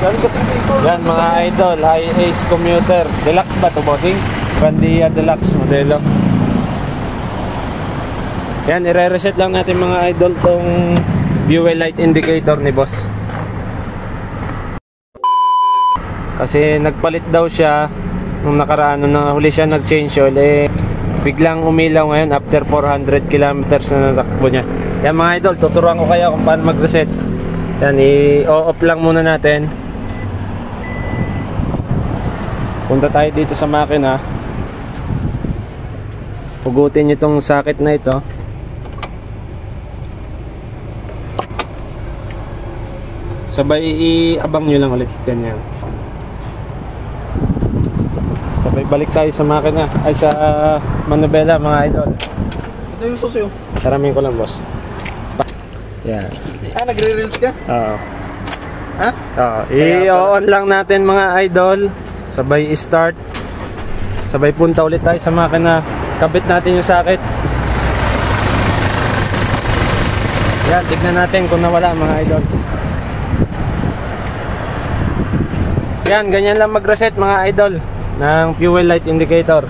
Yan mga idol, Hi-Ace commuter. Deluxe ba ito, bossing? Grandia Deluxe modelo. Yan, i-reset lang natin mga idol tong fuel light indicator ni boss. Kasi nagpalit daw siya nung nakaraan, nung huli siya nag-change oil, biglang umilaw ngayon after 400 kilometers na natakbo niya. Yan mga idol, tuturuan ko kayo kung paano mag-reset. Yan, i-off lang muna natin. Punta tayo dito sa makina. Hugutin nyo itong socket na ito. Sabay i-abang nyo lang ulit. Ganyan. Sabay balik tayo sa makina. Ay sa manubela mga idol. Ito yung susi oh. Saramin ko lang boss. Yan. Nagre-reels ka? Oo. Ha? Oo. I-on lang natin mga idol. Sabay i-start. Sabay punta ulit tayo sa makina. Kabit natin yung socket. Yan, tignan natin kung nawala mga idol. Yan, ganyan lang mag-reset mga idol ng fuel light indicator.